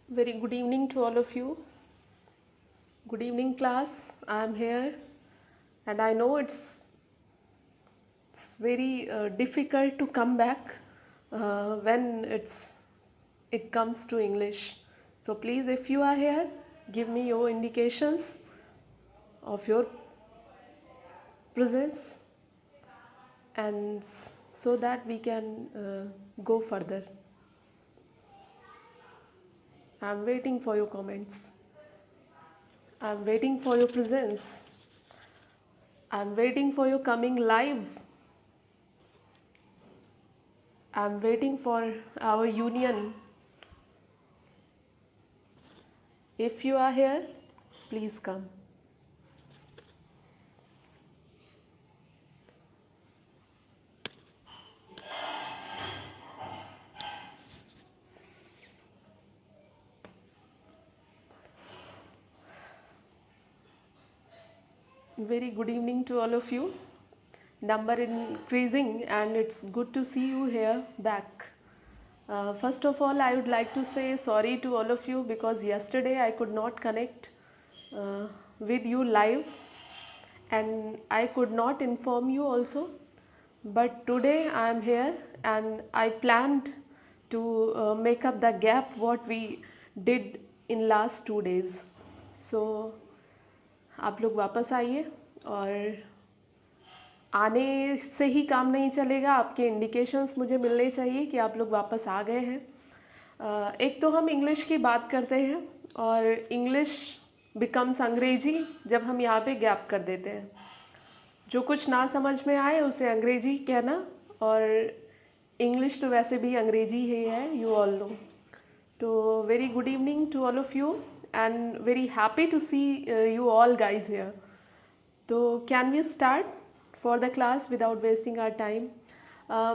Very good evening to all of you. Good evening, class. I am here, and I know it's very difficult to come back when it comes to English. So please, if you are here, give me your indications of your presence, and so that we can go further. I am waiting for your comments. I am waiting for your presence. I am waiting for your coming live. I am waiting for our union. If you are here, please come. Very good evening to all of you. Number increasing, and it's good to see you here back. First of all, I would like to say sorry to all of you because yesterday I could not connect with you live, and I could not inform you also. But today I am here, and I planned to make up the gap what we did in last 2 days. So आप लोग वापस आइए, और आने से ही काम नहीं चलेगा, आपके इंडिकेशंस मुझे मिलने चाहिए कि आप लोग वापस आ गए हैं। एक तो हम इंग्लिश की बात करते हैं और इंग्लिश बिकम्स अंग्रेजी जब हम यहाँ पे गैप कर देते हैं। जो कुछ ना समझ में आए उसे अंग्रेजी कहना, और इंग्लिश तो वैसे भी अंग्रेजी ही है, यू ऑल नो। तो very good evening to all of you and very happy to see you all guys here. तो can we start for the class without wasting our time?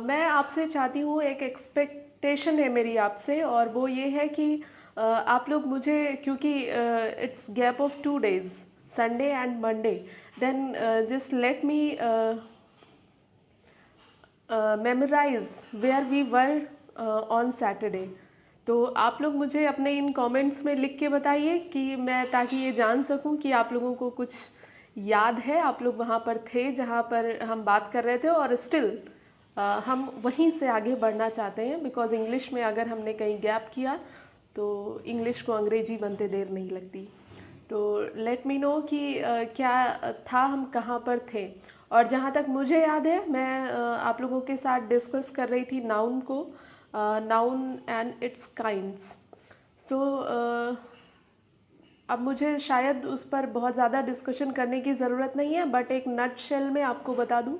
मैं आपसे चाहती हूँ, एक एक्सपेक्टेशन है मेरी आपसे, और वो ये है कि आप लोग मुझे, क्योंकि it's gap of 2 days, Sunday and Monday, then just let me memorise where we were on Saturday. तो आप लोग मुझे अपने इन कमेंट्स में लिख के बताइए कि मैं, ताकि ये जान सकूं कि आप लोगों को कुछ याद है, आप लोग वहाँ पर थे जहाँ पर हम बात कर रहे थे, और स्टिल हम वहीं से आगे बढ़ना चाहते हैं, बिकॉज इंग्लिश में अगर हमने कहीं गैप किया तो इंग्लिश को अंग्रेजी बनते देर नहीं लगती। तो लेट मी नो कि क्या था, हम कहाँ पर थे। और जहाँ तक मुझे याद है, मैं आप लोगों के साथ डिस्कस कर रही थी नाउन को, नाउन एंड इट्स काइंड्स। सो अब मुझे शायद उस पर बहुत ज़्यादा डिस्कशन करने की ज़रूरत नहीं है, बट एक नट शेल में आपको बता दूं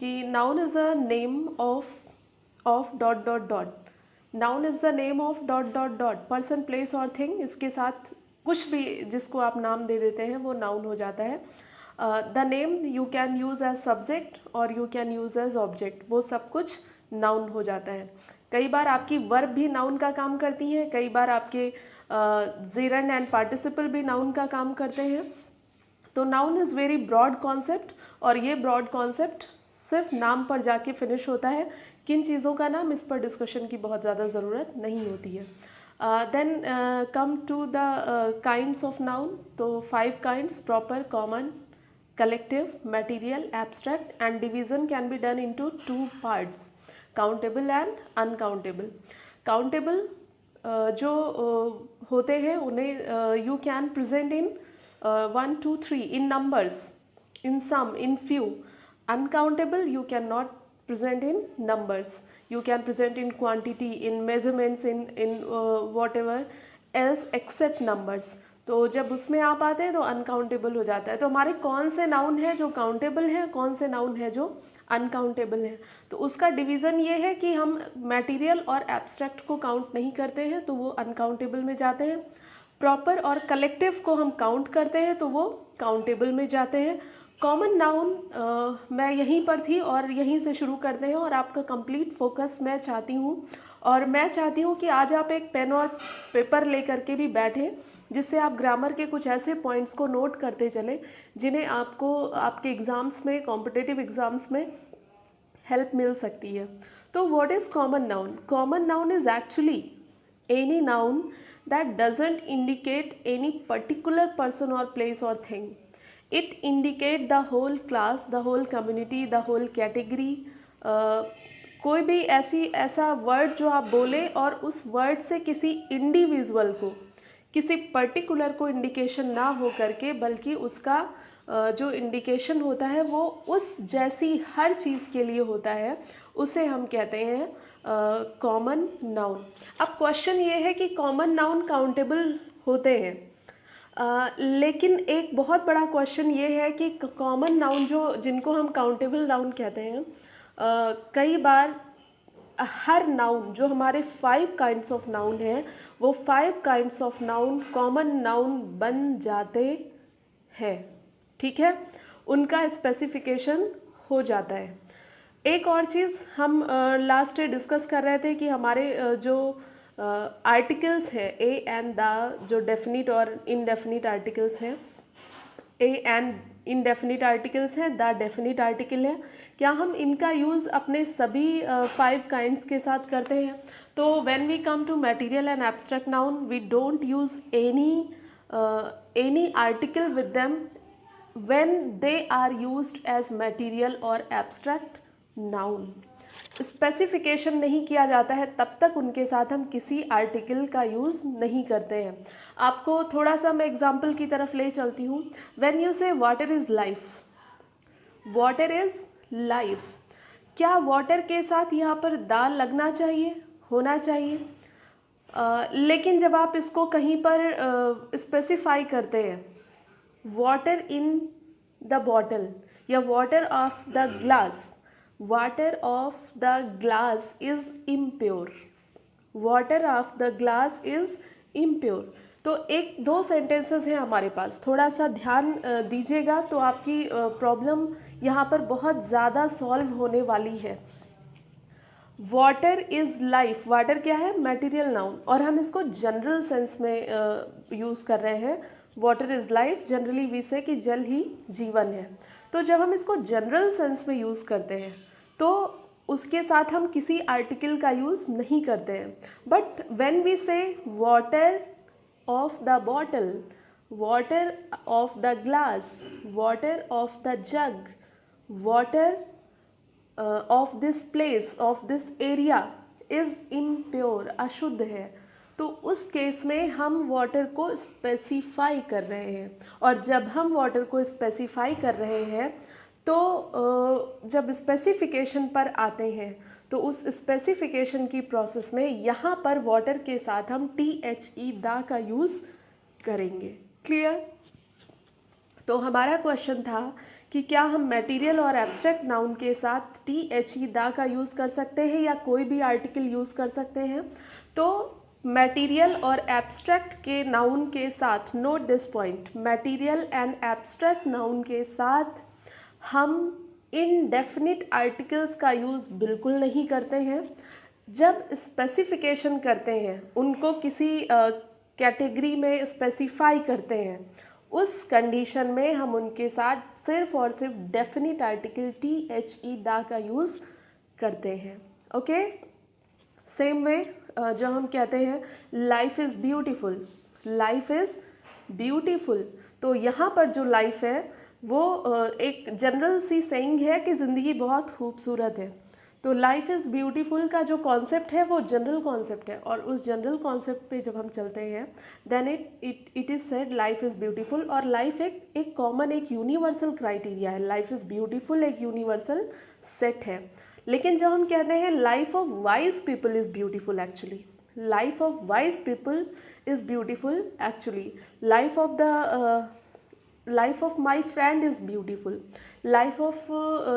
कि noun is a name of dot dot dot. Noun is the name of dot dot dot, person, place और थिंग, इसके साथ कुछ भी जिसको आप नाम दे देते हैं वो नाउन हो जाता है। The name you can use as subject और you can use as object, वो सब कुछ नाउन हो जाता है। कई बार आपकी वर्ब भी नाउन का काम करती हैं, कई बार आपके जेरंड एंड पार्टिसिपल भी नाउन का काम करते हैं। तो noun is very broad concept, और ये ब्रॉड कॉन्सेप्ट सिर्फ नाम पर जाके फिनिश होता है। किन चीज़ों का नाम, इस पर डिस्कशन की बहुत ज़्यादा ज़रूरत नहीं होती है। Then come to the kinds of noun. तो 5 kinds: proper, common, collective, material, abstract, and division can be done into 2 parts: countable and uncountable. Countable जो होते हैं उन्हें you can present in 1, 2, 3 in numbers, in some, in few. Uncountable you can not present in numbers, you can present in quantity, in measurements, in whatever else except numbers। तो जब उसमें आप आते हैं तो अनकाउंटेबल हो जाता है। तो हमारे कौन से नाउन है जो काउंटेबल है, कौन से नाउन है जो अनकाउंटेबल है, तो उसका डिवीज़न ये है कि हम मटेरियल और एब्स्ट्रैक्ट को काउंट नहीं करते हैं तो वो अनकाउंटेबल में जाते हैं। प्रॉपर और कलेक्टिव को हम काउंट करते हैं तो वो काउंटेबल में जाते हैं। कॉमन नाउन मैं यहीं पर थी और यहीं से शुरू करते हैं, और आपका कंप्लीट फोकस मैं चाहती हूँ, और मैं चाहती हूँ कि आज आप एक पेन और पेपर लेकर के भी बैठें, जिससे आप ग्रामर के कुछ ऐसे पॉइंट्स को नोट करते चलें जिन्हें आपको आपके एग्ज़ाम्स में, कॉम्पिटिटिव एग्ज़ाम्स में हेल्प मिल सकती है। तो what is common noun? Common noun is actually any noun that doesn't indicate any particular person or place or thing. It indicate the whole class, the whole community, the whole category. कोई भी ऐसा word जो आप बोले और उस word से किसी इंडिविजुअल को, किसी पर्टिकुलर को इंडिकेशन ना हो करके, बल्कि उसका जो इंडिकेशन होता है वो उस जैसी हर चीज़ के लिए होता है, उसे हम कहते हैं कॉमन नाउन। अब क्वेश्चन ये है कि कॉमन नाउन काउंटेबल होते हैं, लेकिन एक बहुत बड़ा क्वेश्चन ये है कि कॉमन नाउन जिनको हम काउंटेबल नाउन कहते हैं, कई बार हर नाउन जो हमारे 5 काइंड्स ऑफ नाउन हैं, वो 5 kinds of noun common noun बन जाते हैं। ठीक है, उनका स्पेसिफिकेशन हो जाता है। एक और चीज़ हम लास्ट डे डिस्कस कर रहे थे कि हमारे जो आर्टिकल्स है ए एंड द, जो डेफिनिट और इनडेफिनिट आर्टिकल्स हैं, ए एंड इनडेफिनिट आर्टिकल्स हैं, द डेफिनिट आर्टिकल है, क्या हम इनका यूज़ अपने सभी 5 काइंड्स के साथ करते हैं? तो when we come to material and abstract noun, we don't use any article with them when they are used as material और abstract noun। स्पेसिफिकेशन नहीं किया जाता है तब तक उनके साथ हम किसी आर्टिकल का यूज़ नहीं करते हैं। आपको थोड़ा सा मैं एग्जाम्पल की तरफ ले चलती हूँ। व्हेन यू से water is life, water is life, क्या वाटर के साथ यहाँ पर दा लगना चाहिए, होना चाहिए? लेकिन जब आप इसको कहीं पर स्पेसिफाई करते हैं, वाटर इन द बॉटल या water of the glass, water of the glass is impure, water of the glass is impure. तो 1-2 सेंटेंसेस हैं हमारे पास, थोड़ा सा ध्यान दीजिएगा तो आपकी प्रॉब्लम यहाँ पर बहुत ज़्यादा सॉल्व होने वाली है। वाटर इज़ लाइफ, वाटर क्या है? मटेरियल नाउन, और हम इसको जनरल सेंस में यूज़ कर रहे हैं। Water is life, generally we say कि जल ही जीवन है। तो जब हम इसको जनरल सेंस में यूज़ करते हैं तो उसके साथ हम किसी आर्टिकल का यूज़ नहीं करते हैं। बट व्हेन वी से water of the bottle, water of the glass, water of the jug, water of this place, of this area is impure, अशुद्ध है, तो उस केस में हम वाटर को स्पेसिफाई कर रहे हैं। और जब हम वाटर को स्पेसिफाई कर रहे हैं तो जब स्पेसिफिकेशन पर आते हैं तो उस स्पेसिफिकेशन की प्रोसेस में यहाँ पर वाटर के साथ हम THE दा का यूज़ करेंगे। क्लियर? तो हमारा क्वेश्चन था कि क्या हम मटेरियल और एब्स्ट्रैक्ट नाउन के साथ THE दा का यूज़ कर सकते हैं या कोई भी आर्टिकल यूज़ कर सकते हैं? तो मटेरियल और एब्स्ट्रैक्ट के नाउन के साथ, note this point, material and abstract noun के साथ हम इनडेफिनिट आर्टिकल्स का यूज़ बिल्कुल नहीं करते हैं। जब स्पेसिफिकेशन करते हैं, उनको किसी कैटेगरी में स्पेसिफाई करते हैं, उस कंडीशन में हम उनके साथ सिर्फ और सिर्फ डेफिनिट आर्टिकल THE दा का यूज़ करते हैं। ओके, सेम वे जो हम कहते हैं life is beautiful, life is beautiful, तो यहाँ पर जो लाइफ है वो एक जनरल सी सेइंग है कि ज़िंदगी बहुत खूबसूरत है। तो लाइफ इज़ ब्यूटीफुल का जो कॉन्सेप्ट है वो जनरल कॉन्सेप्ट है, और उस जनरल कॉन्सेप्ट पे जब हम चलते हैं then it is said life is beautiful. और लाइफ एक कॉमन, एक यूनिवर्सल क्राइटेरिया है। लाइफ इज़ ब्यूटीफुल एक यूनिवर्सल सेट है। लेकिन जब हम कहते हैं life of wise people is beautiful, actually life of wise people is beautiful, actually life of my friend is beautiful, life of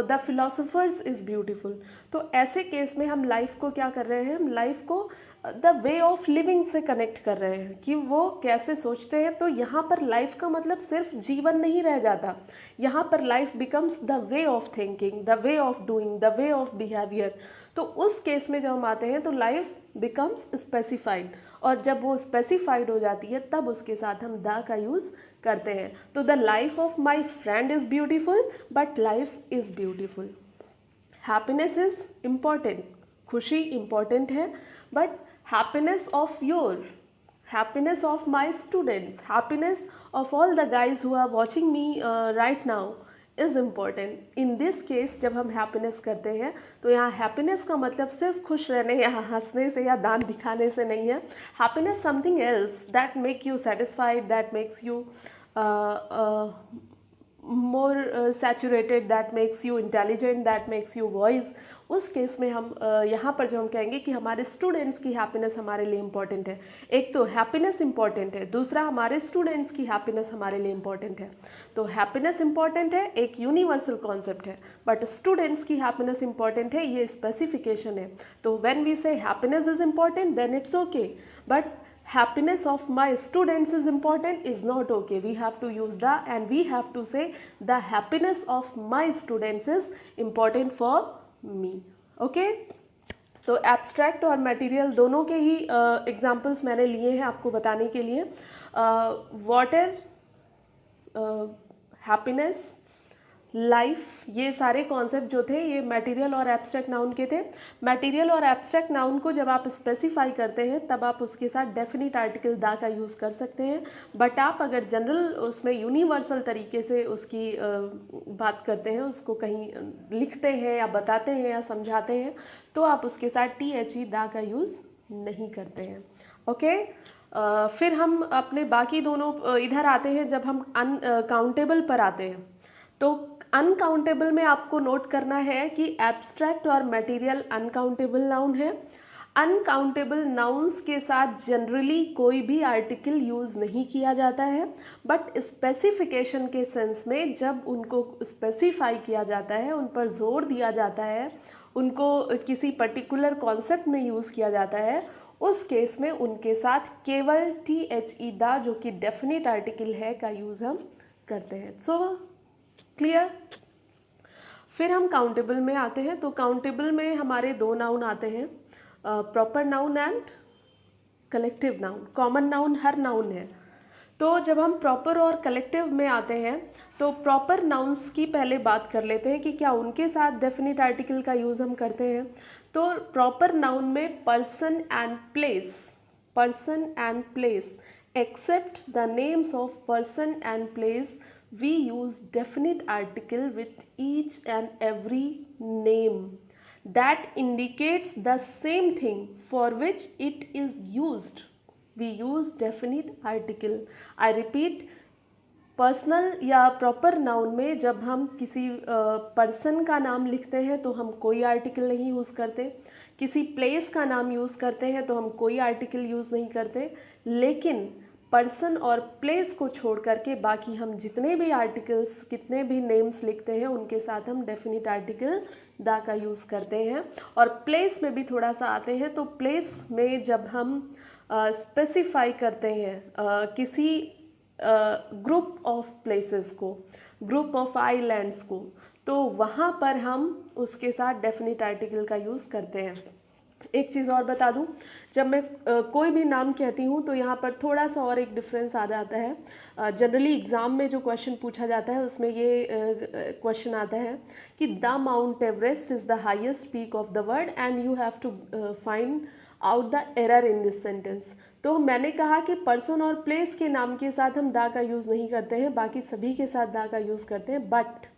the philosophers is beautiful. तो ऐसे case में हम लाइफ को क्या कर रहे हैं? हम लाइफ को द वे ऑफ लिविंग से कनेक्ट कर रहे हैं कि वो कैसे सोचते हैं। तो यहाँ पर लाइफ का मतलब सिर्फ जीवन नहीं रह जाता, यहाँ पर life becomes the way of thinking, the way of doing, the way of behaviour. तो उस केस में जब हम आते हैं तो लाइफ बिकम्स स्पेसिफाइड, और जब वो स्पेसिफाइड हो जाती है तब उसके साथ हम द का यूज़ करते हैं। तो the life of my friend is beautiful but life is beautiful. Happiness is important, खुशी इम्पॉर्टेंट है, but happiness of your happiness of my students, happiness of all the guys who are watching me right now is important. in this case जब हम happiness करते हैं तो यहाँ happiness का मतलब सिर्फ खुश रहने या हंसने से या दांत दिखाने से नहीं है. happiness something else that make you satisfied, that makes you more saturated, that makes you intelligent, that makes you wise. उस केस में हम यहाँ पर जो हम कहेंगे कि हमारे स्टूडेंट्स की हैप्पीनेस हमारे लिए इम्पॉर्टेंट है. एक तो हैप्पीनेस इम्पॉर्टेंट है, दूसरा हमारे स्टूडेंट्स की हैप्पीनेस हमारे लिए इम्पॉर्टेंट है. तो हैप्पीनेस इम्पॉर्टेंट है, एक यूनिवर्सल कॉन्सेप्ट है, बट स्टूडेंट्स की हैप्पीनेस इम्पॉर्टेंट है, ये स्पेसिफिकेशन है. तो व्हेन वी से happiness is important than it's okay, but happiness of my students is important is not okay. We have to use the and we have to say the happiness of my students is important for me. Okay, तो abstract और material दोनों के ही examples मैंने लिए हैं आपको बताने के लिए. वाटर, हैप्पीनेस, लाइफ, ये सारे कॉन्सेप्ट जो थे ये मटेरियल और एब्स्ट्रैक्ट नाउन के थे. मटेरियल और एब्स्ट्रैक्ट नाउन को जब आप स्पेसिफाई करते हैं तब आप उसके साथ डेफिनिट आर्टिकल दा का यूज़ कर सकते हैं, बट आप अगर जनरल उसमें यूनिवर्सल तरीके से उसकी बात करते हैं, उसको कहीं लिखते हैं या बताते हैं या समझाते हैं, तो आप उसके साथ THE दा का यूज़ नहीं करते हैं. ओके, फिर हम अपने बाकी दोनों इधर आते हैं. जब हम अनकाउंटेबल पर आते हैं तो अनकाउंटेबल में आपको नोट करना है कि एब्स्ट्रैक्ट और मटेरियल अनकाउंटेबल नाउन है. अनकाउंटेबल नाउन्स के साथ जनरली कोई भी आर्टिकल यूज़ नहीं किया जाता है, बट स्पेसिफिकेशन के सेंस में जब उनको स्पेसिफाई किया जाता है, उन पर जोर दिया जाता है, उनको किसी पर्टिकुलर कॉन्सेप्ट में यूज़ किया जाता है, उस केस में उनके साथ केवल THE दा जो कि डेफिनिट आर्टिकल है का यूज़ हम करते हैं. So clear. फिर हम काउंटेबल में आते हैं. तो काउंटेबल में हमारे दो नाउन आते हैं, proper noun and collective noun. Common noun her noun है. तो जब हम प्रॉपर और कलेक्टिव में आते हैं तो प्रॉपर नाउन्स की पहले बात कर लेते हैं कि क्या उनके साथ डेफिनिट आर्टिकल का यूज़ हम करते हैं. तो प्रॉपर नाउन में person and place, person and place, except the names of person and place we use definite article with each and every name that indicates the same thing for which it is used. We use definite article. I repeat, personal या proper noun में जब हम किसी person का नाम लिखते हैं तो हम कोई आर्टिकल नहीं यूज़ करते, किसी प्लेस का नाम यूज़ करते हैं तो हम कोई आर्टिकल यूज़ नहीं करते, लेकिन पर्सन और प्लेस को छोड़ करके बाकी हम जितने भी आर्टिकल्स, कितने भी नेम्स लिखते हैं उनके साथ हम डेफिनिट आर्टिकल दा का यूज़ करते हैं. और प्लेस में भी थोड़ा सा आते हैं. तो प्लेस में जब हम स्पेसिफाई करते हैं किसी ग्रुप ऑफ प्लेसेस को, ग्रुप ऑफ आइलैंड्स को, तो वहाँ पर हम उसके साथ डेफिनिट आर्टिकल का यूज़ करते हैं. एक चीज़ और बता दूं, जब मैं कोई भी नाम कहती हूँ तो यहाँ पर थोड़ा सा और एक डिफरेंस आ जाता है. जनरली एग्ज़ाम में जो क्वेश्चन पूछा जाता है उसमें ये क्वेश्चन आता है कि the Mount Everest is the highest peak of the world and you have to find out the error in this sentence. तो मैंने कहा कि पर्सन और प्लेस के नाम के साथ हम दा का यूज़ नहीं करते हैं, बाकी सभी के साथ दा का यूज़ करते हैं. बट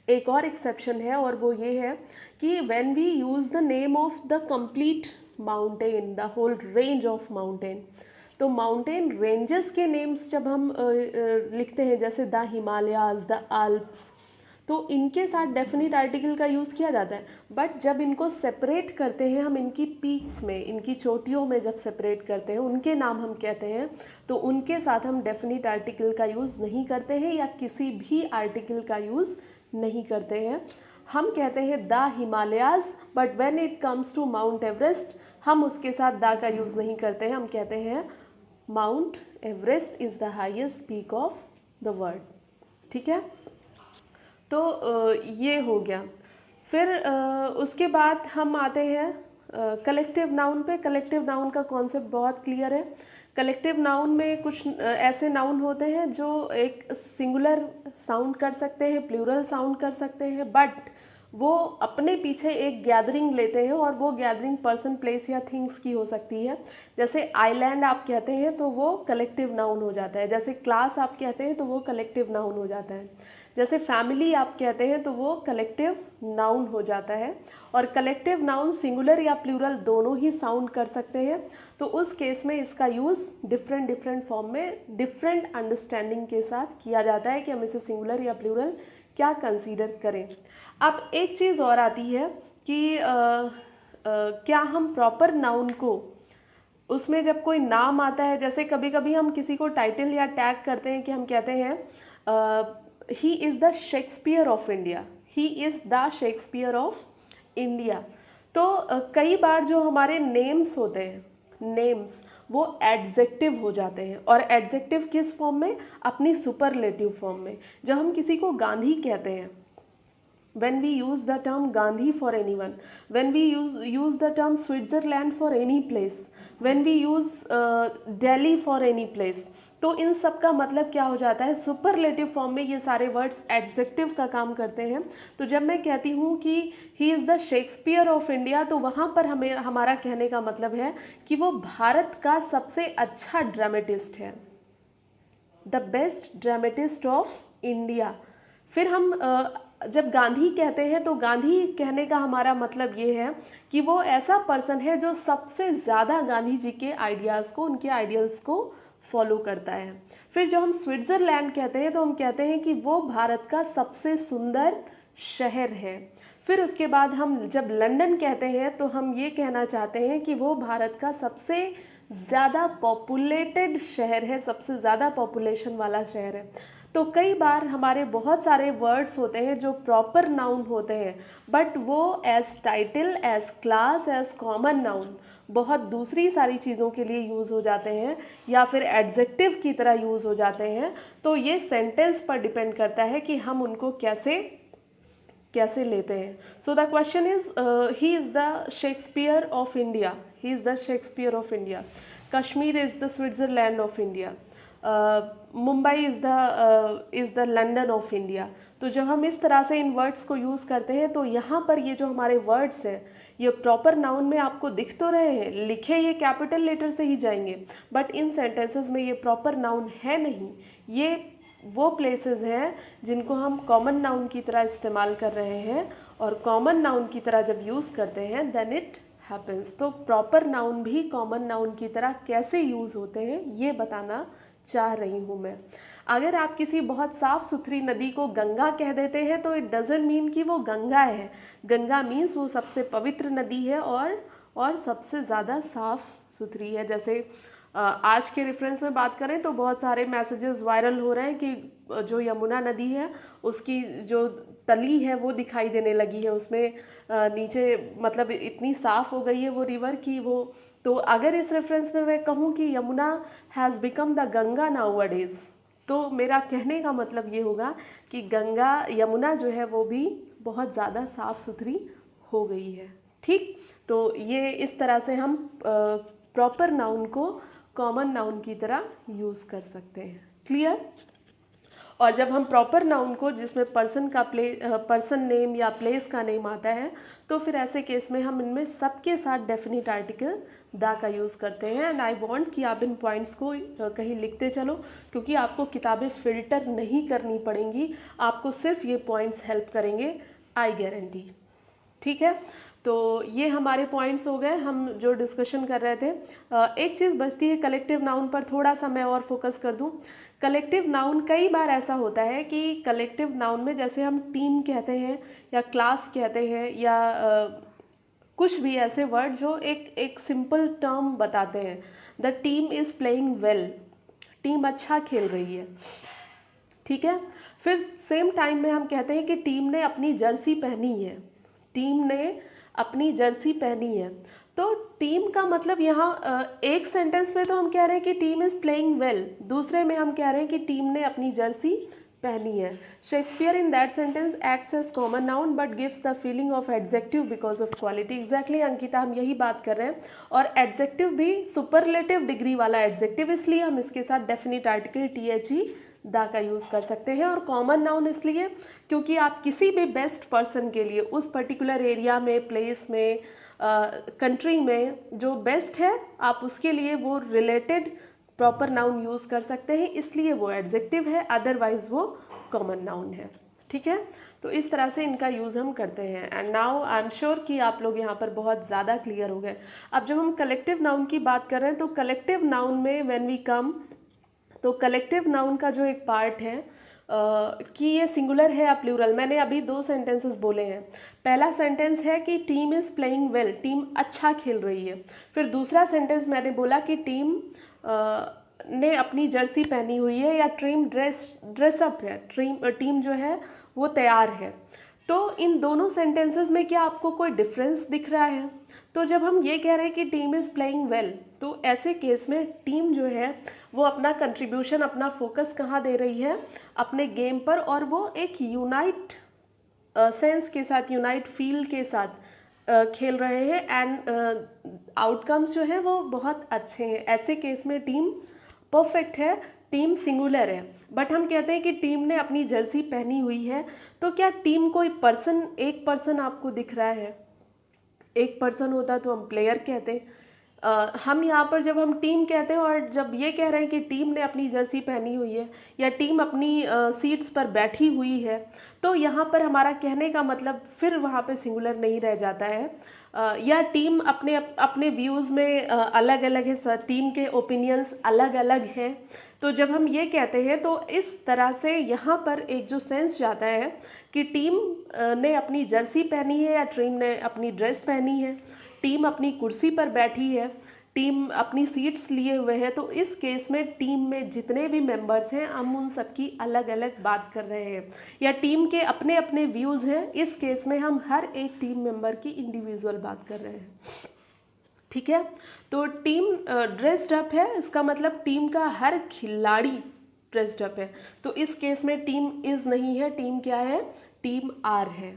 एक और एक्सेप्शन है और वो ये है कि when we use the name of the complete mountain, the whole range of mountain, तो माउंटेन रेंजेस के नेम्स जब हम लिखते हैं जैसे द हिमालयाज, द आल्प्स, तो इनके साथ डेफिनिट आर्टिकल का यूज़ किया जाता है. बट जब इनको सेपरेट करते हैं हम, इनकी पीक्स में, इनकी चोटियों में जब सेपरेट करते हैं, उनके नाम हम कहते हैं, तो उनके साथ हम डेफिनिट आर्टिकल का यूज़ नहीं करते हैं या किसी भी आर्टिकल का यूज़ नहीं करते हैं. हम कहते हैं the Himalayas, but when it comes to Mount Everest हम उसके साथ दा का यूज़ नहीं करते हैं. हम कहते हैं mount Everest is the highest peak of the world. ठीक है, तो ये हो गया. फिर उसके बाद हम आते हैं कलेक्टिव नाउन पे. कलेक्टिव नाउन का कॉन्सेप्ट बहुत क्लियर है. कलेक्टिव नाउन में कुछ ऐसे नाउन होते हैं जो एक सिंगुलर साउंड कर सकते हैं, प्लूरल साउंड कर सकते हैं, बट वो अपने पीछे एक गैदरिंग लेते हैं और वो गैदरिंग पर्सन, प्लेस या थिंग्स की हो सकती है। जैसे आइलैंड आप कहते हैं तो वो कलेक्टिव नाउन हो जाता है। जैसे क्लास आप कहते हैं तो वो कलेक्टिव नाउन हो जाता है। जैसे फैमिली आप कहते हैं तो वो कलेक्टिव नाउन हो जाता है। और कलेक्टिव नाउन सिंगुलर या प्लूरल दोनों ही साउंड कर सकते हैं। तो उस केस में इसका यूज़ डिफरेंट डिफरेंट फॉर्म में डिफरेंट अंडरस्टैंडिंग के साथ किया जाता है कि हम इसे सिंगुलर या प्लूरल क्या कंसीडर करें। अब एक चीज़ और आती है कि क्या हम प्रॉपर नाउन को, उसमें जब कोई नाम आता है, जैसे कभी कभी हम किसी को टाइटल या टैग करते हैं कि हम कहते हैं he is the Shakespeare of India, he is the Shakespeare of India. तो कई बार जो हमारे नेम्स होते हैं, नेम्स वो एडजेक्टिव हो जाते हैं। और एडजेक्टिव किस फॉर्म में? अपनी सुपरलेटिव फॉर्म में। जब हम किसी को गांधी कहते हैं, when we use the term Gandhi for anyone, when we use the term Switzerland for any place, when we use Delhi for any place, तो इन सब का मतलब क्या हो जाता है? सुपरलेटिव फॉर्म में ये सारे वर्ड्स एडजेक्टिव का काम करते हैं। तो जब मैं कहती हूँ कि he is the Shakespeare of India, तो वहाँ पर हमें हमारा कहने का मतलब है कि वो भारत का सबसे अच्छा ड्रामेटिस्ट है, the best dramatist of India. फिर हम जब गांधी कहते हैं तो गांधी कहने का हमारा मतलब ये है कि वो ऐसा पर्सन है जो सबसे ज़्यादा गांधी जी के आइडियाज़ को, उनके आइडियल्स को फॉलो करता है। फिर जब हम स्विट्ज़रलैंड कहते हैं तो हम कहते हैं कि वो भारत का सबसे सुंदर शहर है। फिर उसके बाद हम जब लंदन कहते हैं तो हम ये कहना चाहते हैं कि वो भारत का सबसे ज़्यादा पॉपुलेटेड शहर है, सबसे ज़्यादा पॉपुलेशन वाला शहर है। तो कई बार हमारे बहुत सारे वर्ड्स होते हैं जो प्रॉपर नाउन होते हैं, बट वो as title, as class, as common noun बहुत दूसरी सारी चीज़ों के लिए यूज़ हो जाते हैं या फिर एडजेक्टिव की तरह यूज़ हो जाते हैं। तो ये सेंटेंस पर डिपेंड करता है कि हम उनको कैसे लेते हैं। So the question is, he is the Shakespeare of India, he is the Shakespeare of India. Kashmir is the Switzerland of India. Mumbai is the London of India. तो जब हम इस तरह से इन वर्ड्स को यूज़ करते हैं तो यहाँ पर ये जो हमारे वर्ड्स हैं ये प्रॉपर नाउन में आपको दिख तो रहे हैं, लिखे ये कैपिटल लेटर से ही जाएंगे, बट इन सेंटेंसेस में ये प्रॉपर नाउन है नहीं। ये वो प्लेसेस हैं जिनको हम कॉमन नाउन की तरह इस्तेमाल कर रहे हैं, और कॉमन नाउन की तरह जब यूज़ करते हैं देन इट हैपन्स। तो प्रॉपर नाउन भी कॉमन नाउन की तरह कैसे यूज़ होते हैं ये बताना चाह रही हूँ मैं। अगर आप किसी बहुत साफ़ सुथरी नदी को गंगा कह देते हैं तो इट डजंट मीन कि वो गंगा है। गंगा मीन्स वो सबसे पवित्र नदी है और सबसे ज़्यादा साफ़ सुथरी है। जैसे आज के रेफरेंस में बात करें तो बहुत सारे मैसेजेस वायरल हो रहे हैं कि जो यमुना नदी है उसकी जो तली है वो दिखाई देने लगी है, उसमें नीचे मतलब इतनी साफ़ हो गई है वो रिवर की वो। तो अगर इस रेफरेंस में मैं कहूँ कि Yamuna has become the Ganga nowadays, तो मेरा कहने का मतलब ये होगा कि गंगा, यमुना जो है वो भी बहुत ज़्यादा साफ़ सुथरी हो गई है। ठीक, तो ये इस तरह से हम प्रॉपर नाउन को कॉमन नाउन की तरह यूज़ कर सकते हैं। क्लियर? और जब हम प्रॉपर नाउन को जिसमें पर्सन नेम या प्लेस का नेम आता है तो फिर ऐसे केस में हम इनमें सबके साथ डेफिनेट आर्टिकल दा का यूज़ करते हैं। एंड आई वांट कि आप इन पॉइंट्स को कहीं लिखते चलो, क्योंकि आपको किताबें फिल्टर नहीं करनी पड़ेंगी, आपको सिर्फ ये पॉइंट्स हेल्प करेंगे, आई गारंटी। ठीक है, तो ये हमारे पॉइंट्स हो गए हम जो डिस्कशन कर रहे थे। एक चीज़ बचती है कलेक्टिव नाउन पर, थोड़ा सा मैं और फोकस कर दूं। कलेक्टिव नाउन कई बार ऐसा होता है कि कलेक्टिव नाउन में जैसे हम टीम कहते हैं या क्लास कहते हैं या कुछ भी ऐसे वर्ड जो एक सिंपल टर्म बताते हैं, the team is playing well, team अच्छा खेल रही है। ठीक है, फिर सेम टाइम में हम कहते हैं कि टीम ने अपनी जर्सी पहनी है, टीम ने अपनी जर्सी पहनी है। तो टीम का मतलब यहाँ एक सेंटेंस में तो हम कह रहे हैं कि टीम इज़ प्लेइंग वेल, दूसरे में हम कह रहे हैं कि टीम ने अपनी जर्सी पहनी है। Shakespeare in that sentence acts as common noun but gives the feeling of adjective because of quality. Exactly Ankita, हम यही बात कर रहे हैं। और एडजेक्टिव भी सुपरलेटिव डिग्री वाला एडजेक्टिव, इसलिए हम इसके साथ डेफिनेट आर्टिकल THE द का यूज़ कर सकते हैं। और कॉमन नाउन इसलिए क्योंकि आप किसी भी बेस्ट पर्सन के लिए उस पर्टिकुलर एरिया में, प्लेस में, कंट्री में जो बेस्ट है, आप उसके लिए वो रिलेटेड प्रॉपर नाउन यूज़ कर सकते हैं, इसलिए वो एडजेक्टिव है, अदरवाइज वो कॉमन नाउन है। ठीक है, तो इस तरह से इनका यूज़ हम करते हैं। And now I am sure कि आप लोग यहाँ पर बहुत ज़्यादा क्लियर हो गए। अब जब हम कलेक्टिव नाउन की बात कर रहे हैं तो कलेक्टिव नाउन में व्हेन वी कम, तो कलेक्टिव नाउन का जो एक पार्ट है कि ये सिंगुलर है या प्लूरल, मैंने अभी 2 सेंटेंसेस बोले हैं। पहला सेंटेंस है कि team is playing well, team अच्छा खेल रही है। फिर दूसरा सेंटेंस मैंने बोला कि टीम ने अपनी जर्सी पहनी हुई है या टीम ड्रेसअप है, टीम जो है वो तैयार है। तो इन दोनों सेंटेंसेस में क्या आपको कोई डिफरेंस दिख रहा है? तो जब हम ये कह रहे हैं कि टीम इज़ प्लेइंग वेल, तो ऐसे केस में टीम जो है वो अपना कंट्रीब्यूशन, अपना फोकस कहाँ दे रही है? अपने गेम पर, और वो एक यूनाइट सेंस के साथ, यूनाइट फील के साथ खेल रहे हैं। एंड आउटकम्स जो है वो बहुत अच्छे हैं। ऐसे केस में टीम परफेक्ट है, टीम सिंगुलर है। बट हम कहते हैं कि टीम ने अपनी जर्सी पहनी हुई है, तो क्या टीम कोई पर्सन, एक पर्सन आपको दिख रहा है? एक पर्सन होता तो हम प्लेयर कहते। हम यहाँ पर जब हम टीम कहते हैं और जब ये कह रहे हैं कि टीम ने अपनी जर्सी पहनी हुई है या टीम अपनी सीट्स पर बैठी हुई है, तो यहाँ पर हमारा कहने का मतलब फिर वहाँ पे सिंगुलर नहीं रह जाता है। या टीम अपने अपने व्यूज़ में अलग अलग है, टीम के ओपिनियंस अलग अलग हैं। तो जब हम ये कहते हैं तो इस तरह से यहाँ पर एक जो सेंस जाता है कि टीम ने अपनी जर्सी पहनी है या टीम ने अपनी ड्रेस पहनी है, टीम अपनी कुर्सी पर बैठी है, टीम अपनी सीट्स लिए हुए है। तो इस केस में टीम में जितने भी मेंबर्स हैं हम उन सबकी अलग अलग बात कर रहे हैं, या टीम के अपने अपने व्यूज़ हैं। इस केस में हम हर एक टीम मेंबर की इंडिविजुअल बात कर रहे हैं। ठीक है, तो टीम ड्रेस्ड अप है, इसका मतलब टीम का हर खिलाड़ी ड्रेस्ड अप है। तो इस केस में टीम इज़ नहीं है, टीम क्या है? टीम आर है।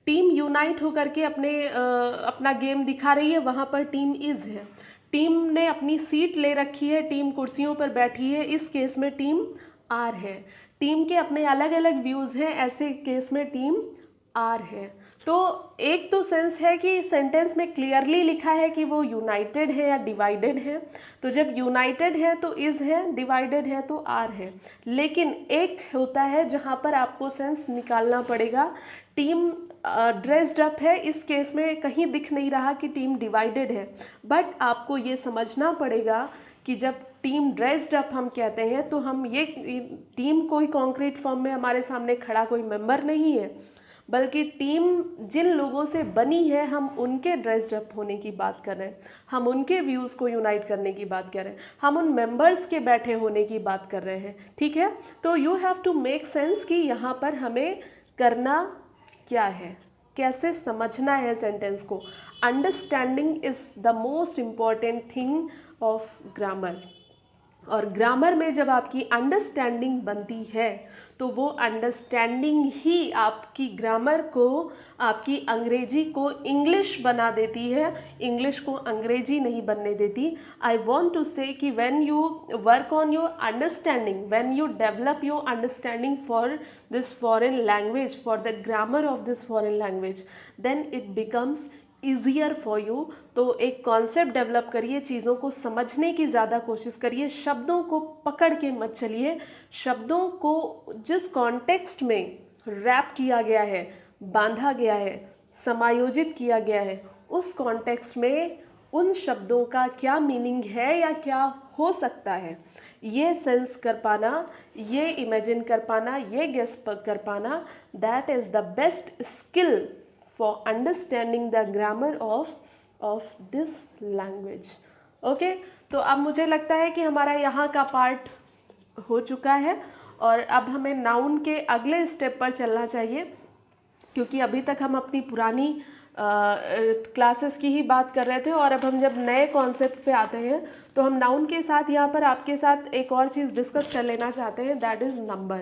टीम यूनाइट होकर के अपना गेम दिखा रही है, वहाँ पर टीम इज़ है। टीम ने अपनी सीट ले रखी है, टीम कुर्सियों पर बैठी है, इस केस में टीम आर है। टीम के अपने अलग अलग व्यूज़ हैं, ऐसे केस में टीम आर है। तो एक तो सेंस है कि सेंटेंस में क्लियरली लिखा है कि वो यूनाइटेड है या डिवाइडेड है। तो जब यूनाइटेड है तो इज़ है, डिवाइडेड है तो आर है। लेकिन एक होता है जहाँ पर आपको सेंस निकालना पड़ेगा। टीम ड्रेस्ड अप है, इस केस में कहीं दिख नहीं रहा कि टीम डिवाइडेड है, बट आपको ये समझना पड़ेगा कि जब टीम ड्रेस्ड अप हम कहते हैं तो हम ये टीम कोई कॉन्क्रीट फॉर्म में हमारे सामने खड़ा कोई मेंबर नहीं है, बल्कि टीम जिन लोगों से बनी है हम उनके ड्रेस्ड अप होने की बात कर रहे हैं, हम उनके व्यूज़ को यूनाइट करने की बात कर रहे हैं, हम उन मेंबर्स के बैठे होने की बात कर रहे हैं। ठीक है, तो you have to make sense कि यहाँ पर हमें करना क्या है, कैसे समझना है सेंटेंस को। Understanding is the most important thing of grammar. और ग्रामर में जब आपकी अंडरस्टैंडिंग बनती है तो वो अंडरस्टैंडिंग ही आपकी ग्रामर को, आपकी अंग्रेजी को इंग्लिश बना देती है, इंग्लिश को अंग्रेजी नहीं बनने देती। आई वॉन्ट टू से कि when you work on your understanding, when you develop your understanding for this foreign language, for the grammar of this foreign language, then it becomes easier for you. तो एक concept develop करिए, चीज़ों को समझने की ज़्यादा कोशिश करिए, शब्दों को पकड़ के मत चलिए। शब्दों को जिस कॉन्टेक्स्ट में रैप किया गया है, बांधा गया है, समायोजित किया गया है, उस कॉन्टेक्स्ट में उन शब्दों का क्या मीनिंग है या क्या हो सकता है, ये सेंस कर पाना, ये इमेजिन कर पाना, ये गेस कर पाना, that is the best skill for understanding the grammar of this language. Okay, तो अब मुझे लगता है कि हमारा यहाँ का पार्ट हो चुका है और अब हमें नाउन के अगले स्टेप पर चलना चाहिए, क्योंकि अभी तक हम अपनी पुरानी क्लासेस की ही बात कर रहे थे और अब हम जब नए कॉन्सेप्ट पे आते हैं तो हम नाउन के साथ यहाँ पर आपके साथ एक और चीज़ डिस्कस कर लेना चाहते हैं, दैट इज़ नंबर।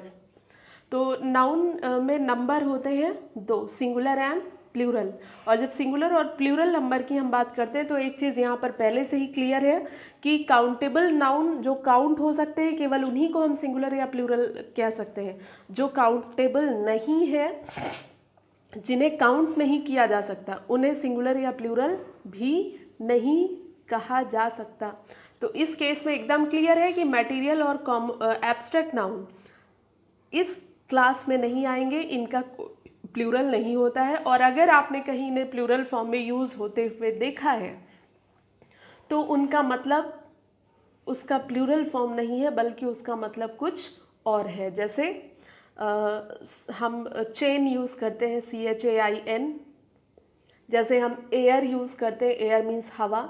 तो नाउन में नंबर होते हैं 2, सिंगुलर एंड प्लूरल। और जब सिंगुलर और प्लूरल नंबर की हम बात करते हैं तो एक चीज़ यहाँ पर पहले से ही क्लियर है कि काउंटेबल नाउन जो काउंट हो सकते हैं केवल उन्हीं को हम सिंगुलर या प्लूरल कह सकते हैं। जो काउंटेबल नहीं है, जिन्हें काउंट नहीं किया जा सकता, उन्हें सिंगुलर या प्लूरल भी नहीं कहा जा सकता। तो इस केस में एकदम क्लियर है कि मटेरियल और एब्स्ट्रैक्ट नाउन इस क्लास में नहीं आएंगे, इनका प्लूरल नहीं होता है। और अगर आपने कहीं इन्हें प्लूरल फॉर्म में यूज होते हुए देखा है तो उनका मतलब उसका प्लूरल फॉर्म नहीं है बल्कि उसका मतलब कुछ और है। जैसे हम चेन यूज़ करते हैं, CHAIN। जैसे हम एयर यूज़ करते हैं, एयर मीन्स हवा,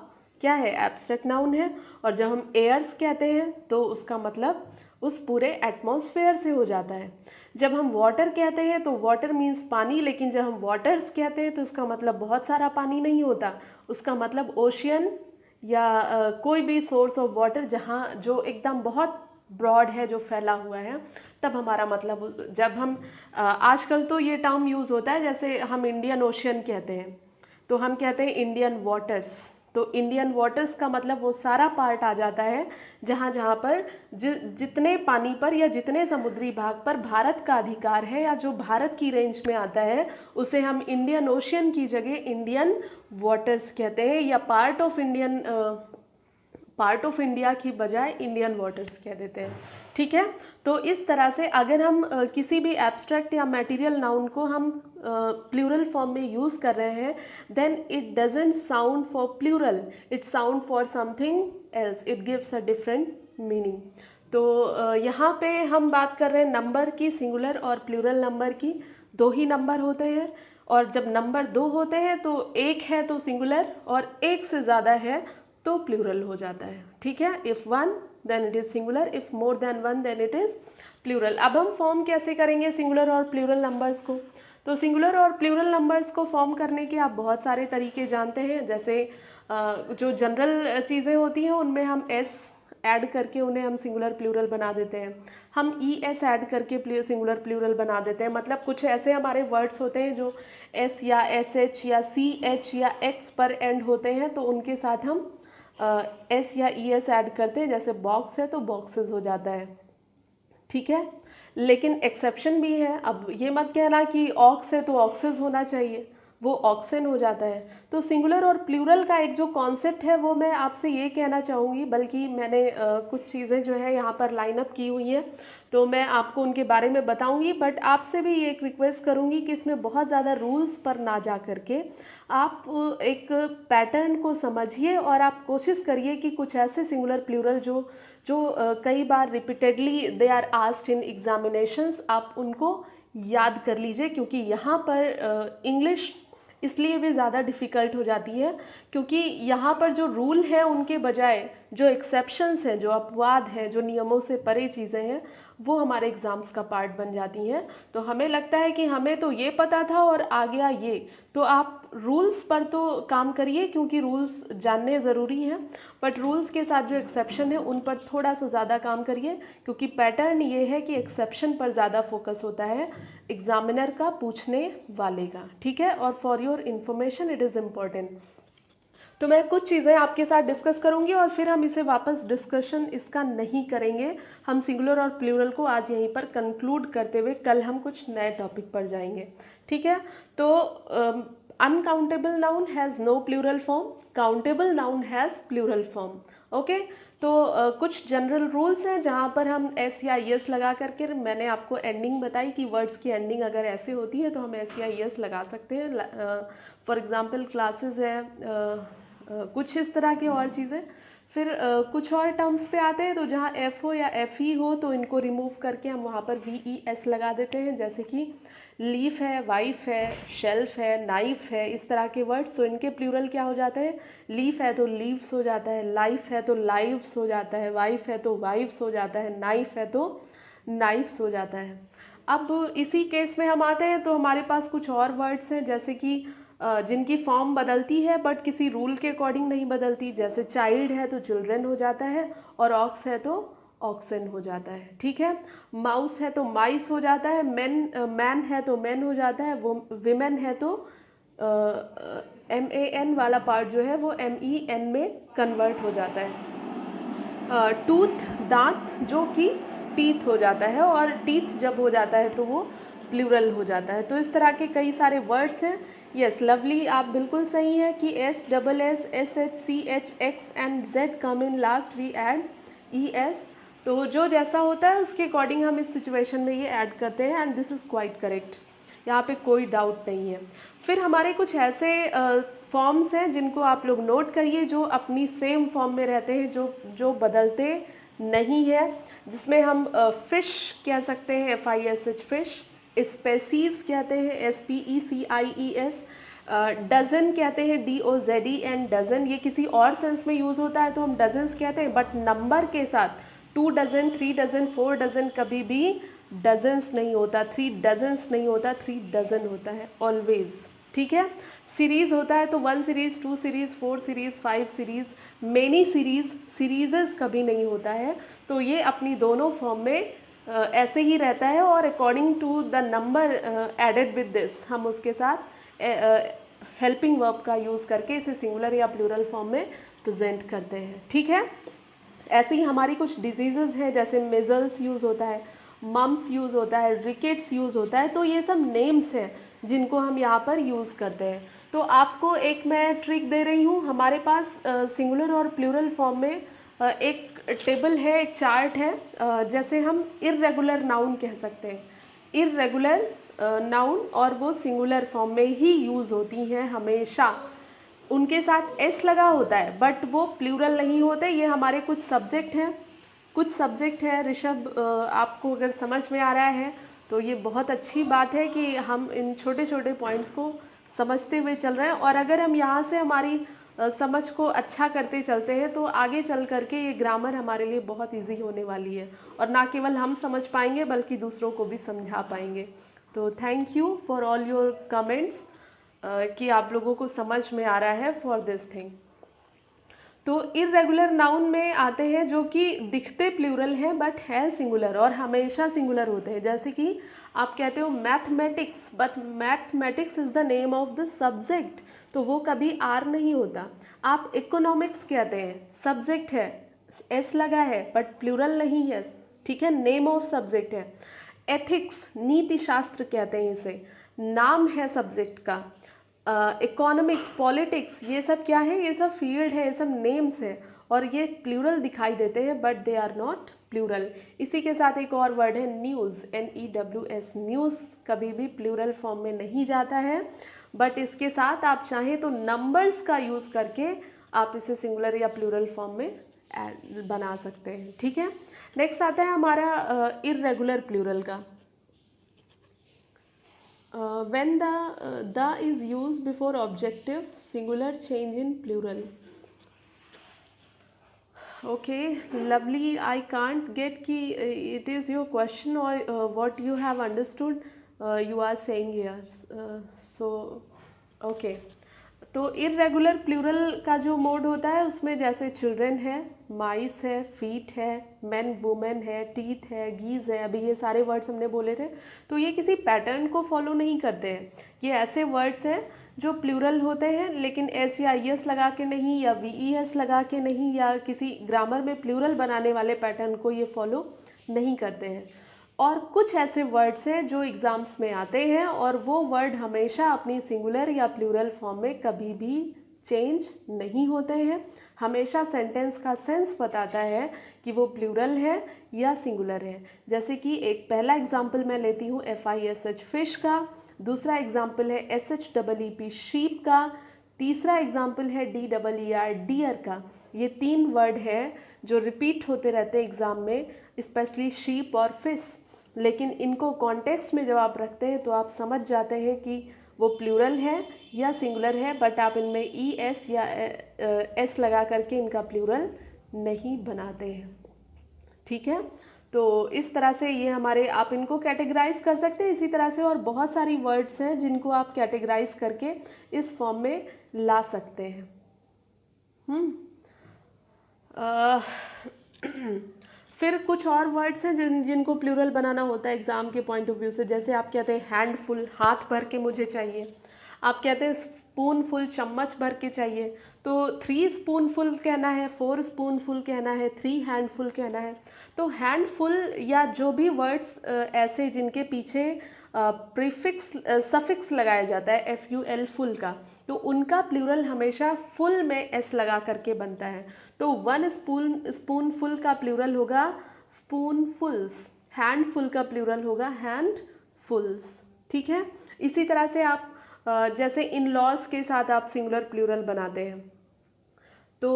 क्या है, एब्स्ट्रैक्ट नाउन है। और जब हम एयर्स कहते हैं तो उसका मतलब उस पूरे एटमॉस्फेयर से हो जाता है। जब हम वाटर कहते हैं तो वाटर मीन्स पानी, लेकिन जब हम वाटर्स कहते हैं तो उसका मतलब बहुत सारा पानी नहीं होता, उसका मतलब ओशियन या कोई भी सोर्स ऑफ वाटर जहाँ जो एकदम बहुत ब्रॉड है, जो फैला हुआ है, तब हमारा मतलब। जब हम आजकल तो ये टर्म यूज़ होता है, जैसे हम इंडियन ओशियन कहते हैं तो हम कहते हैं इंडियन वाटर्स। तो इंडियन वाटर्स का मतलब वो सारा पार्ट आ जाता है जहाँ जहाँ पर जितने पानी पर या जितने समुद्री भाग पर भारत का अधिकार है या जो भारत की रेंज में आता है, उसे हम इंडियन ओशियन की जगह इंडियन वाटर्स कहते हैं, या पार्ट ऑफ इंडिया की बजाय इंडियन वाटर्स कह देते हैं। ठीक है, तो इस तरह से अगर हम किसी भी एब्स्ट्रैक्ट या मटेरियल नाउन को हम प्लूरल फॉर्म में यूज़ कर रहे हैं, then it doesn't sound for plural, it sound for something else, it gives a different meaning. तो यहाँ पे हम बात कर रहे हैं नंबर की, सिंगुलर और प्लूरल नंबर की। दो ही नंबर होते हैं, और जब नंबर दो होते हैं तो एक है तो सिंगुलर और एक से ज़्यादा है तो प्लूरल हो जाता है। ठीक है, if one then it is singular, if more than one then it is plural. अब हम फॉर्म कैसे करेंगे सिंगुलर और प्लूरल नंबर्स को? तो सिंगुलर और प्लूरल नंबर्स को फॉर्म करने के आप बहुत सारे तरीके जानते हैं। जैसे जो जनरल चीज़ें होती हैं उनमें हम एस ऐड करके उन्हें हम सिंगुलर प्लूरल बना देते हैं। हम ES ऐड करके सिंगुलर प्लूरल बना देते हैं। मतलब कुछ ऐसे हमारे वर्ड्स होते हैं जो S या SH या CH या X पर एंड होते हैं, तो उनके साथ हम S या ES ऐड करते हैं। जैसे बॉक्स है तो बॉक्सेस हो जाता है। ठीक है, लेकिन एक्सेप्शन भी है। अब ये मत कहना कि ऑक्स है तो ऑक्सेस होना चाहिए, वो ऑक्सन हो जाता है। तो सिंगुलर और प्लूरल का एक जो कॉन्सेप्ट है वो मैं आपसे ये कहना चाहूँगी, बल्कि मैंने कुछ चीज़ें जो है यहाँ पर लाइन अप की हुई हैं तो मैं आपको उनके बारे में बताऊँगी। बट आपसे भी एक रिक्वेस्ट करूँगी कि इसमें बहुत ज़्यादा रूल्स पर ना जा करके आप एक पैटर्न को समझिए और आप कोशिश करिए कि कुछ ऐसे सिंगुलर प्लूरल जो कई बार repeatedly they are asked in examinations, आप उनको याद कर लीजिए। क्योंकि यहाँ पर इंग्लिश इसलिए भी ज़्यादा डिफ़िकल्ट हो जाती है क्योंकि यहाँ पर जो रूल है उनके बजाय जो एक्सेप्शंस हैं, जो अपवाद हैं, जो नियमों से परे चीज़ें हैं, वो हमारे एग्ज़ाम्स का पार्ट बन जाती हैं। तो हमें लगता है कि हमें तो ये पता था और आ गया ये, तो आप रूल्स पर तो काम करिए क्योंकि रूल्स जानने ज़रूरी हैं, बट रूल्स के साथ जो एक्सेप्शन है उन पर थोड़ा सा ज़्यादा काम करिए क्योंकि पैटर्न ये है कि एक्सेप्शन पर ज़्यादा फोकस होता है एग्जामिनर का, पूछने वाले का। ठीक है, और for your information it is important. तो मैं कुछ चीज़ें आपके साथ डिस्कस करूंगी और फिर हम इसे वापस डिस्कशन इसका नहीं करेंगे। हम सिंगुलर और प्लूरल को आज यहीं पर कंक्लूड करते हुए कल हम कुछ नए टॉपिक पर जाएंगे। ठीक है, तो uncountable noun has no plural form, countable noun has plural form. Okay, तो कुछ जनरल रूल्स हैं जहाँ पर हम एस या यस लगा करके, मैंने आपको एंडिंग बताई कि वर्ड्स की एंडिंग अगर ऐसे होती है तो हम एस या यस लगा सकते हैं। फॉर एग्जांपल क्लासेस है, कुछ इस तरह की और चीज़ें। फिर कुछ और टर्म्स पे आते हैं तो जहाँ एफ हो या एफ ही हो तो इनको रिमूव करके हम वहाँ पर VES लगा देते हैं। जैसे कि लीफ है, वाइफ है, शेल्फ है, नाइफ है, इस तरह के वर्ड्स। तो इनके प्लूरल क्या हो जाता है? लीफ है तो लीव्स हो जाता है, लाइफ है तो लाइव्स हो जाता है, वाइफ है तो वाइव्स हो जाता है, नाइफ है तो नाइफ्स हो जाता है। अब इसी केस में हम आते हैं तो हमारे पास कुछ और वर्ड्स हैं जैसे कि जिनकी फॉर्म बदलती है बट किसी रूल के अकॉर्डिंग नहीं बदलती। जैसे चाइल्ड है तो चिल्ड्रन हो जाता है और ऑक्स है तो ऑक्सन हो जाता है। ठीक है, माउस है तो माइस हो जाता है, मैन है तो मैन हो जाता है, विमेन है तो MAN वाला पार्ट जो है वो MEN में कन्वर्ट हो जाता है। टूथ, दांत, जो कि टीथ हो जाता है, और टीथ जब हो जाता है तो वो प्लूरल हो जाता है। तो इस तरह के कई सारे वर्ड्स हैं। यस लवली, आप बिल्कुल सही हैं कि SSS, SH, CH, X and Z come in last, we add ES। तो जो जैसा होता है उसके अकॉर्डिंग हम इस सिचुएशन में ये ऐड करते हैं, and this is quite correct, यहाँ पे कोई डाउट नहीं है। फिर हमारे कुछ ऐसे फॉर्म्स हैं जिनको आप लोग नोट करिए, जो अपनी सेम फॉर्म में रहते हैं, जो बदलते नहीं है, जिसमें हम फिश कह सकते हैं, FISH फिश, स्पेसीज कहते हैं, SPECIES, डजन कहते हैं, DOZE एंड डजन, ये किसी और सेंस में यूज़ होता है तो हम डजन्स कहते हैं, बट नंबर के साथ 2 डजन, 3 डजन, 4 डजन कभी भी डजन्स नहीं होता, 3 डजन्स नहीं होता, 3 डजन होता है ऑलवेज, ठीक है। सीरीज़ होता है तो 1 series, 2 series, 4 series, 5 series, many series, series कभी नहीं होता है। तो ये अपनी दोनों फॉर्म में ऐसे ही रहता है, और according to the number added with this हम उसके साथ हेल्पिंग वर्ब का यूज़ करके इसे सिंगुलर या प्लूरल फॉर्म में प्रेजेंट करते हैं, ठीक है। ऐसे ही हमारी कुछ डिजीज़ेज़ हैं, जैसे मेजल्स यूज़ होता है, मम्स यूज़ होता है, रिकेट्स यूज़ होता है। तो ये सब नेम्स हैं जिनको हम यहाँ पर यूज़ करते हैं। तो आपको एक मैं ट्रिक दे रही हूँ, हमारे पास सिंगुलर और प्लूरल फॉर्म में एक टेबल है, एक चार्ट है, जैसे हम इर्रेगुलर नाउन कह सकते हैं, इर्रेगुलर नाउन, और वो सिंगुलर फॉर्म में ही यूज़ होती हैं हमेशा, उनके साथ एस लगा होता है, बट वो प्लूरल नहीं होते। ये हमारे कुछ सब्जेक्ट हैं ऋषभ, आपको अगर समझ में आ रहा है तो ये बहुत अच्छी बात है कि हम इन छोटे छोटे पॉइंट्स को समझते हुए चल रहे हैं, और अगर हम यहाँ से हमारी समझ को अच्छा करते चलते हैं तो आगे चल करके ये ग्रामर हमारे लिए बहुत इजी होने वाली है, और ना केवल हम समझ पाएंगे बल्कि दूसरों को भी समझा पाएंगे। तो thank you for all your comments कि आप लोगों को समझ में आ रहा है फॉर दिस थिंग। तो इर्रेगुलर नाउन में आते हैं जो कि दिखते प्लूरल हैं बट है सिंगुलर, और हमेशा सिंगुलर होते हैं। जैसे कि आप कहते हो mathematics, but mathematics is the name of the subject, तो वो कभी आर नहीं होता। आप इकोनॉमिक्स कहते हैं, सब्जेक्ट है, एस लगा है, बट प्लूरल नहीं है, ठीक है, नेम ऑफ सब्जेक्ट है। एथिक्स, नीति शास्त्र कहते हैं इसे, नाम है सब्जेक्ट का। इकोनॉमिक्स, पॉलिटिक्स, ये सब क्या है, ये सब फील्ड है, ये सब नेम्स है, और ये प्लूरल दिखाई देते हैं but they are not plural. इसी के साथ एक और वर्ड है न्यूज़, NEWS, न्यूज़ कभी भी प्लूरल फॉर्म में नहीं जाता है, बट इसके साथ आप चाहें तो नंबर्स का यूज़ करके आप इसे सिंगुलर या प्लूरल फॉर्म में बना सकते हैं, ठीक है। नेक्स्ट आता है हमारा इर्रेगुलर प्लूरल का। When the is used before objective, singular change in plural. Okay, lovely. I can't get ki it is your question or what you have understood you are saying here. So okay. तो irregular plural का जो mode होता है उसमें जैसे children है, माइस है, feet है, मैन वुमेन है, टीथ है, गीज है, अभी ये सारे वर्ड्स हमने बोले थे। तो ये किसी पैटर्न को फॉलो नहीं करते हैं, ये ऐसे वर्ड्स हैं जो प्लूरल होते हैं लेकिन एस या ES लगा के नहीं, या VES लगा के नहीं, या किसी ग्रामर में प्लूरल बनाने वाले पैटर्न को ये फॉलो नहीं करते हैं। और कुछ ऐसे वर्ड्स हैं जो एग्ज़ाम्स में आते हैं और वो वर्ड हमेशा अपनी सिंगुलर या प्लूरल फॉर्म में कभी भी चेंज नहीं होते हैं, हमेशा सेंटेंस का सेंस बताता है कि वो प्लूरल है या सिंगुलर है। जैसे कि एक पहला एग्जाम्पल मैं लेती हूँ FISH फिश का, दूसरा एग्जाम्पल है SHEEP शीप का, तीसरा एग्जाम्पल है DEER डियर का। ये 3 वर्ड है जो रिपीट होते रहते हैं एग्ज़ाम में, स्पेशली शीप और फिश, लेकिन इनको कॉन्टेक्स्ट में जब आप रखते हैं तो आप समझ जाते हैं कि वो प्लूरल है या सिंगुलर है, बट आप इनमें ES या S लगा करके इनका प्लूरल नहीं बनाते हैं, ठीक है। तो इस तरह से ये हमारे, आप इनको कैटेगराइज कर सकते हैं इसी तरह से, और बहुत सारी वर्ड्स हैं जिनको आप कैटेगराइज करके इस फॉर्म में ला सकते हैं। फिर कुछ और वर्ड्स हैं जिनको प्लूरल बनाना होता है एग्ज़ाम के पॉइंट ऑफ व्यू से। जैसे आप कहते हैं हैंडफुल, हाथ भर के मुझे चाहिए। आप कहते हैं स्पून फुल, चम्मच भर के चाहिए, तो 3 स्पूनफुल कहना है, 4 स्पूनफुल कहना है, 3 हैंडफुल कहना है। तो हैंडफुल या जो भी वर्ड्स ऐसे जिनके पीछे प्रीफिक्स सफिक्स लगाया जाता है, FUL फुल का, तो उनका प्लूरल हमेशा फुल में S लगा करके बनता है। तो 1 स्पूनफुल का प्लूरल होगा स्पूनफुल्स, हैंडफुल का प्लूरल होगा हैंडफुल्स। ठीक है, इसी तरह से आप जैसे इन लॉज के साथ आप सिंगुलर प्लूरल बनाते हैं। तो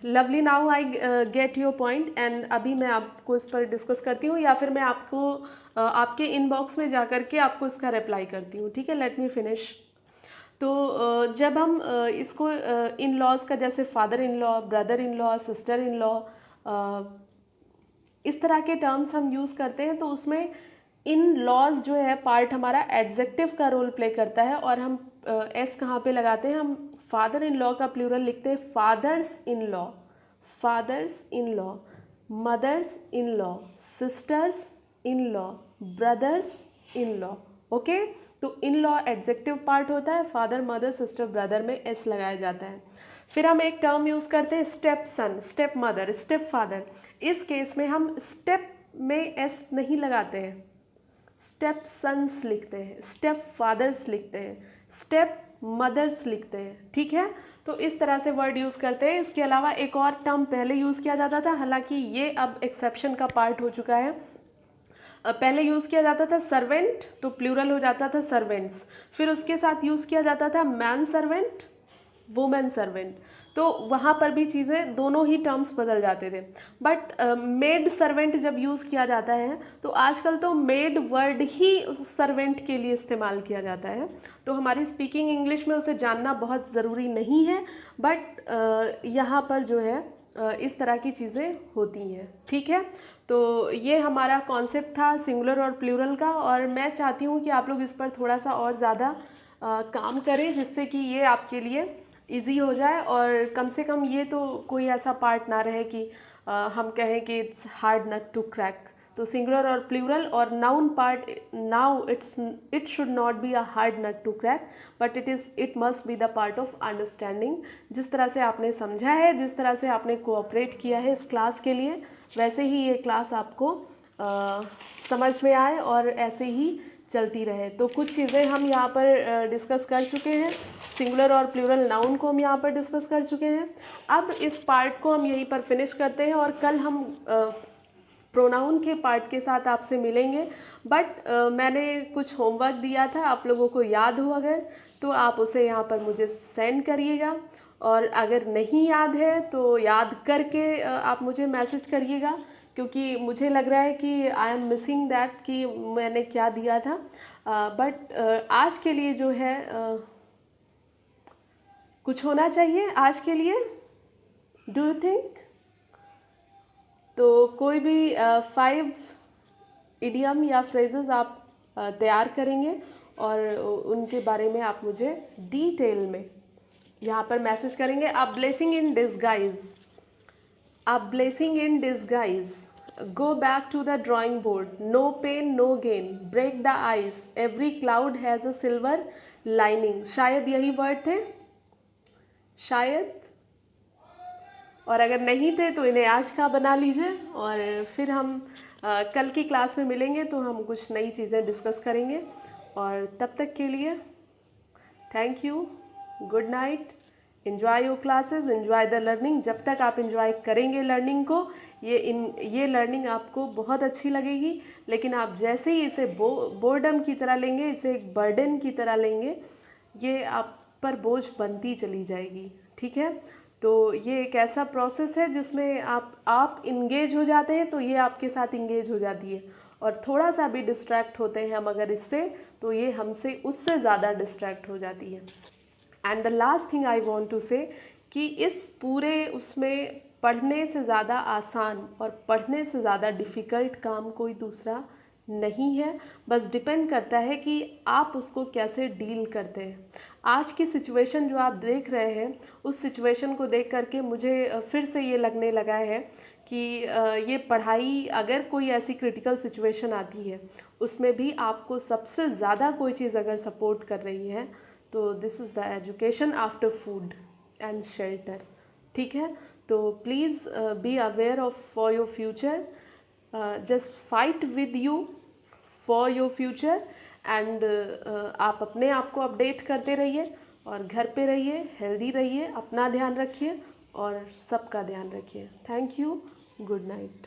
lovely, now I get your point, and अभी मैं आपको इस पर डिस्कस करती हूँ, या फिर मैं आपको आपके इनबॉक्स में जा कर के आपको इसका रिप्लाई करती हूँ। ठीक है, लेट मी फिनिश। तो जब हम इसको इन लॉज का, जैसे father in law, brother in law, sister in law, इस तरह के टर्म्स हम यूज़ करते हैं, तो उसमें इन लॉज जो है पार्ट हमारा एडजेक्टिव का रोल प्ले करता है। और हम एस कहाँ पे लगाते हैं, हम फादर इन लॉ का प्लूरल लिखते हैं fathers in law, fathers in law, mothers in law, sisters in law, brothers in law. Okay, तो इन लॉ एडजेक्टिव पार्ट होता है, फादर, मदर, सिस्टर, ब्रदर में एस लगाया जाता है। फिर हम एक टर्म यूज़ करते हैं स्टेप सन, स्टेप मदर, स्टेप फादर। इस केस में हम स्टेप में एस नहीं लगाते हैं, स्टेप सन्स लिखते हैं, स्टेप फादर्स लिखते हैं, स्टेप मदर्स लिखते हैं। ठीक है, तो इस तरह से वर्ड यूज़ करते हैं। इसके अलावा एक और टर्म पहले यूज़ किया जाता था, हालांकि ये अब एक्सेप्शन का पार्ट हो चुका है। पहले यूज़ किया जाता था सर्वेंट, तो प्लूरल हो जाता था सर्वेंट्स। फिर उसके साथ यूज़ किया जाता था मैन सर्वेंट, वुमेन सर्वेंट, तो वहाँ पर भी चीज़ें, दोनों ही टर्म्स बदल जाते थे। बट मेड सर्वेंट जब यूज़ किया जाता है, तो आजकल तो मेड वर्ड ही सर्वेंट के लिए इस्तेमाल किया जाता है। तो हमारी स्पीकिंग इंग्लिश में उसे जानना बहुत ज़रूरी नहीं है, बट यहाँ पर जो है इस तरह की चीज़ें होती हैं। ठीक है, तो ये हमारा कॉन्सेप्ट था सिंगुलर और प्लूरल का, और मैं चाहती हूँ कि आप लोग इस पर थोड़ा सा और ज़्यादा काम करें, जिससे कि ये आपके लिए इजी हो जाए, और कम से कम ये तो कोई ऐसा पार्ट ना रहे कि हम कहें कि it's hard nut to crack. तो सिंगुलर और प्लूरल और noun part, now it should not be a hard nut to crack, but it must be the part of understanding. जिस तरह से आपने समझा है, जिस तरह से आपने कोऑपरेट किया है इस क्लास के लिए, वैसे ही ये क्लास आपको समझ में आए और ऐसे ही चलती रहे। तो कुछ चीज़ें हम यहाँ पर डिस्कस कर चुके हैं, सिंगुलर और प्लूरल नाउन को हम यहाँ पर डिस्कस कर चुके हैं। अब इस पार्ट को हम यहीं पर फिनिश करते हैं, और कल हम प्रोनाउन के पार्ट के साथ आपसे मिलेंगे। बट मैंने कुछ होमवर्क दिया था, आप लोगों को याद हो अगर, तो आप उसे यहाँ पर मुझे सेंड करिएगा, और अगर नहीं याद है तो याद करके आप मुझे मैसेज करिएगा, क्योंकि मुझे लग रहा है कि आई एम मिसिंग दैट कि मैंने क्या दिया था। बट आज के लिए जो है कुछ होना चाहिए आज के लिए, डू यू थिंक? तो कोई भी 5 इडियम या फ्रेजेस आप तैयार करेंगे, और उनके बारे में आप मुझे डिटेल में यहाँ पर मैसेज करेंगे। A blessing in disguise, a blessing in disguise, go back to the drawing board, no pain no gain, break the ice, every cloud has a silver lining. शायद यही वर्ड थे, शायद, और अगर नहीं थे तो इन्हें आज का बना लीजिए, और फिर हम कल की क्लास में मिलेंगे तो हम कुछ नई चीज़ें डिस्कस करेंगे। और तब तक के लिए thank you, good night, enjoy your classes, enjoy the learning. जब तक आप एंजॉय करेंगे लर्निंग को, ये लर्निंग आपको बहुत अच्छी लगेगी, लेकिन आप जैसे ही इसे बोर्डम की तरह लेंगे, इसे एक बर्डन की तरह लेंगे, ये आप पर बोझ बनती चली जाएगी। ठीक है, तो ये एक ऐसा प्रोसेस है जिसमें आप इंगेज हो जाते हैं, तो ये आपके साथ इंगेज हो जाती है, और थोड़ा सा भी डिस्ट्रैक्ट होते हैं हम अगर इससे, तो ये हमसे उससे ज़्यादा डिस्ट्रैक्ट हो जाती है। And the last thing I want to say, कि इस पूरे उसमें पढ़ने से ज़्यादा आसान और पढ़ने से ज़्यादा डिफ़िकल्ट काम कोई दूसरा नहीं है। बस डिपेंड करता है कि आप उसको कैसे डील करते हैं। आज की सिचुएशन जो आप देख रहे हैं, उस सिचुएशन को देख करके मुझे फिर से ये लगने लगा है कि ये पढ़ाई, अगर कोई ऐसी क्रिटिकल सिचुएशन आती है, उसमें भी आपको सबसे ज़्यादा कोई चीज़ अगर सपोर्ट कर रही है, तो this is the education after food and shelter. ठीक है, तो please be aware of for your future, just fight with you for your future and आप अपने आप को अपडेट करते रहिए और घर पे रहिए, हेल्दी रहिए, अपना ध्यान रखिए और सबका ध्यान रखिए। Thank you, good night.